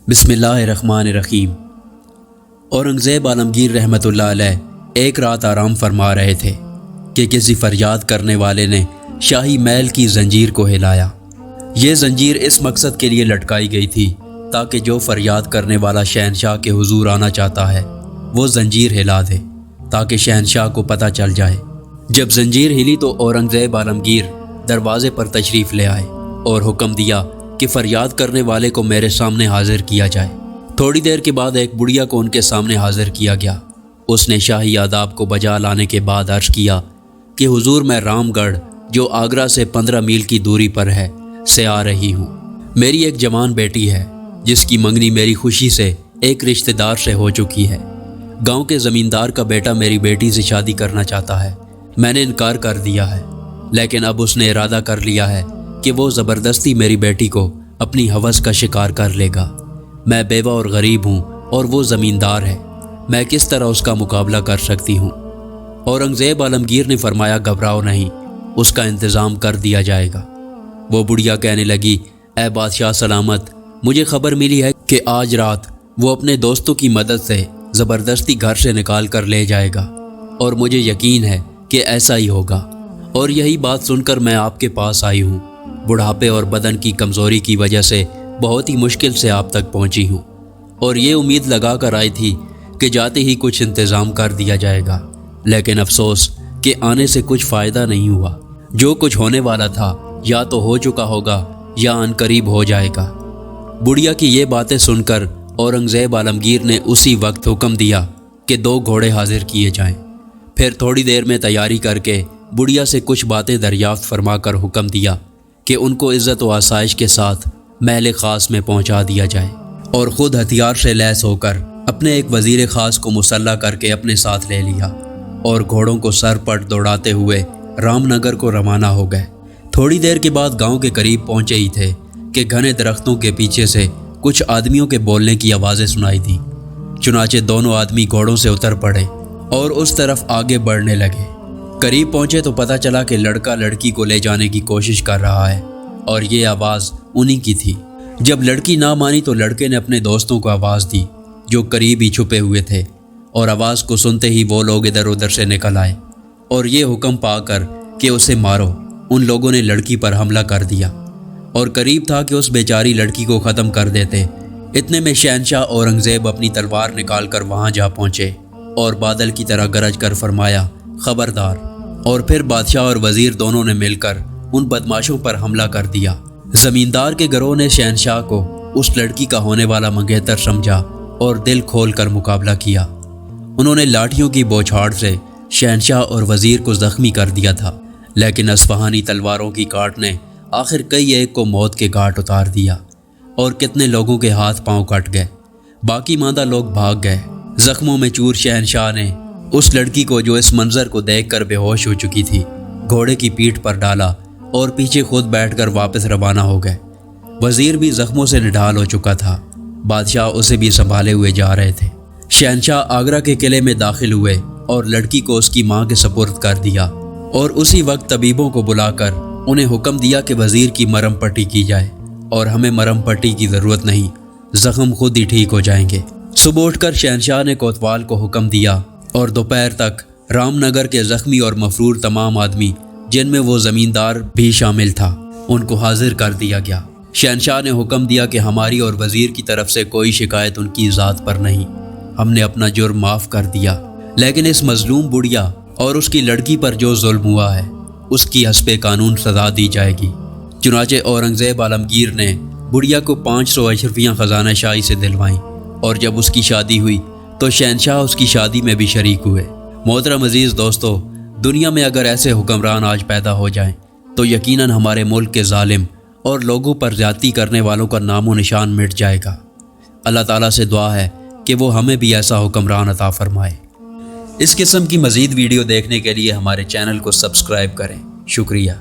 بسم اللہ الرحمن الرحیم۔ اورنگزیب عالمگیر رحمۃ اللہ علیہ ایک رات آرام فرما رہے تھے کہ کسی فریاد کرنے والے نے شاہی محل کی زنجیر کو ہلایا۔ یہ زنجیر اس مقصد کے لیے لٹکائی گئی تھی تاکہ جو فریاد کرنے والا شہنشاہ کے حضور آنا چاہتا ہے وہ زنجیر ہلا دے تاکہ شہنشاہ کو پتہ چل جائے۔ جب زنجیر ہلی تو اورنگزیب عالمگیر دروازے پر تشریف لے آئے اور حکم دیا کہ فریاد کرنے والے کو میرے سامنے حاضر کیا جائے۔ تھوڑی دیر کے بعد ایک بڑھیا کو ان کے سامنے حاضر کیا گیا۔ اس نے شاہی آداب کو بجا لانے کے بعد عرض کیا کہ حضور میں رام گڑھ جو آگرہ سے 15 میل کی دوری پر ہے سے آ رہی ہوں۔ میری ایک جوان بیٹی ہے جس کی منگنی میری خوشی سے ایک رشتہ دار سے ہو چکی ہے۔ گاؤں کے زمیندار کا بیٹا میری بیٹی سے شادی کرنا چاہتا ہے۔ میں نے انکار کر دیا ہے، لیکن اب اس نے ارادہ کر لیا ہے کہ وہ زبردستی میری بیٹی کو اپنی ہوس کا شکار کر لے گا۔ میں بیوہ اور غریب ہوں اور وہ زمیندار ہے، میں کس طرح اس کا مقابلہ کر سکتی ہوں؟ اورنگزیب عالمگیر نے فرمایا گھبراؤ نہیں، اس کا انتظام کر دیا جائے گا۔ وہ بڑھیا کہنے لگی اے بادشاہ سلامت، مجھے خبر ملی ہے کہ آج رات وہ اپنے دوستوں کی مدد سے زبردستی گھر سے نکال کر لے جائے گا، اور مجھے یقین ہے کہ ایسا ہی ہوگا، اور یہی بات سن کر میں آپ کے پاس آئی ہوں۔ بڑھاپے اور بدن کی کمزوری کی وجہ سے بہت ہی مشکل سے آپ تک پہنچی ہوں، اور یہ امید لگا کر آئی تھی کہ جاتے ہی کچھ انتظام کر دیا جائے گا، لیکن افسوس کہ آنے سے کچھ فائدہ نہیں ہوا۔ جو کچھ ہونے والا تھا یا تو ہو چکا ہوگا یا ان قریب ہو جائے گا۔ بڑھیا کی یہ باتیں سن کر اورنگزیب عالمگیر نے اسی وقت حکم دیا کہ 2 گھوڑے حاضر کیے جائیں۔ پھر تھوڑی دیر میں تیاری کر کے بڑھیا سے کچھ باتیں دریافت فرما کر حکم دیا کہ ان کو عزت و آسائش کے ساتھ محل خاص میں پہنچا دیا جائے، اور خود ہتھیار سے لیس ہو کر اپنے ایک وزیر خاص کو مسلح کر کے اپنے ساتھ لے لیا، اور گھوڑوں کو سر پٹ دوڑاتے ہوئے رام نگر کو روانہ ہو گئے۔ تھوڑی دیر کے بعد گاؤں کے قریب پہنچے ہی تھے کہ گھنے درختوں کے پیچھے سے کچھ آدمیوں کے بولنے کی آوازیں سنائی دیں۔ چنانچہ دونوں آدمی گھوڑوں سے اتر پڑے اور اس طرف آگے بڑھنے لگے۔ قریب پہنچے تو پتہ چلا کہ لڑکا لڑکی کو لے جانے کی کوشش کر رہا ہے، اور یہ آواز انہی کی تھی۔ جب لڑکی نہ مانی تو لڑکے نے اپنے دوستوں کو آواز دی جو قریب ہی چھپے ہوئے تھے، اور آواز کو سنتے ہی وہ لوگ ادھر ادھر سے نکل آئے، اور یہ حکم پا کر کہ اسے مارو، ان لوگوں نے لڑکی پر حملہ کر دیا، اور قریب تھا کہ اس بیچاری لڑکی کو ختم کر دیتے۔ اتنے میں شہنشاہ اورنگزیب اپنی تلوار نکال کر وہاں جا پہنچے اور بادل کی طرح گرج کر فرمایا خبردار، اور پھر بادشاہ اور وزیر دونوں نے مل کر ان بدماشوں پر حملہ کر دیا۔ زمیندار کے گروہ نے شہنشاہ کو اس لڑکی کا ہونے والا منگیتر سمجھا اور دل کھول کر مقابلہ کیا۔ انہوں نے لاٹھیوں کی بوچھاڑ سے شہنشاہ اور وزیر کو زخمی کر دیا تھا، لیکن اصفہانی تلواروں کی کاٹ نے آخر کئی ایک کو موت کے گھاٹ اتار دیا، اور کتنے لوگوں کے ہاتھ پاؤں کٹ گئے۔ باقی ماندہ لوگ بھاگ گئے۔ زخموں میں چور شہنشاہ نے اس لڑکی کو جو اس منظر کو دیکھ کر بے ہوش ہو چکی تھی گھوڑے کی پیٹھ پر ڈالا، اور پیچھے خود بیٹھ کر واپس روانہ ہو گئے۔ وزیر بھی زخموں سے نڈھال ہو چکا تھا، بادشاہ اسے بھی سنبھالے ہوئے جا رہے تھے۔ شہنشاہ آگرہ کے قلعے میں داخل ہوئے اور لڑکی کو اس کی ماں کے سپرد کر دیا، اور اسی وقت طبیبوں کو بلا کر انہیں حکم دیا کہ وزیر کی مرہم پٹی کی جائے، اور ہمیں مرہم پٹی کی ضرورت نہیں، زخم خود ہی ٹھیک ہو جائیں گے۔ صبح اٹھ کر شہنشاہ نے کوتوال کو حکم دیا، اور دوپہر تک رام نگر کے زخمی اور مفرور تمام آدمی، جن میں وہ زمیندار بھی شامل تھا، ان کو حاضر کر دیا گیا۔ شہنشاہ نے حکم دیا کہ ہماری اور وزیر کی طرف سے کوئی شکایت ان کی ذات پر نہیں، ہم نے اپنا جرم معاف کر دیا، لیکن اس مظلوم بڑھیا اور اس کی لڑکی پر جو ظلم ہوا ہے اس کی حسب قانون سزا دی جائے گی۔ چنانچہ اورنگزیب عالمگیر نے بڑھیا کو 500 اشرفیاں خزانہ شاہی سے دلوائیں، اور جب اس کی شادی ہوئی تو شہنشاہ اس کی شادی میں بھی شریک ہوئے۔ محترم عزیز دوستو، دنیا میں اگر ایسے حکمران آج پیدا ہو جائیں تو یقیناً ہمارے ملک کے ظالم اور لوگوں پر زیادتی کرنے والوں کا نام و نشان مٹ جائے گا۔ اللہ تعالیٰ سے دعا ہے کہ وہ ہمیں بھی ایسا حکمران عطا فرمائے۔ اس قسم کی مزید ویڈیو دیکھنے کے لیے ہمارے چینل کو سبسکرائب کریں۔ شکریہ۔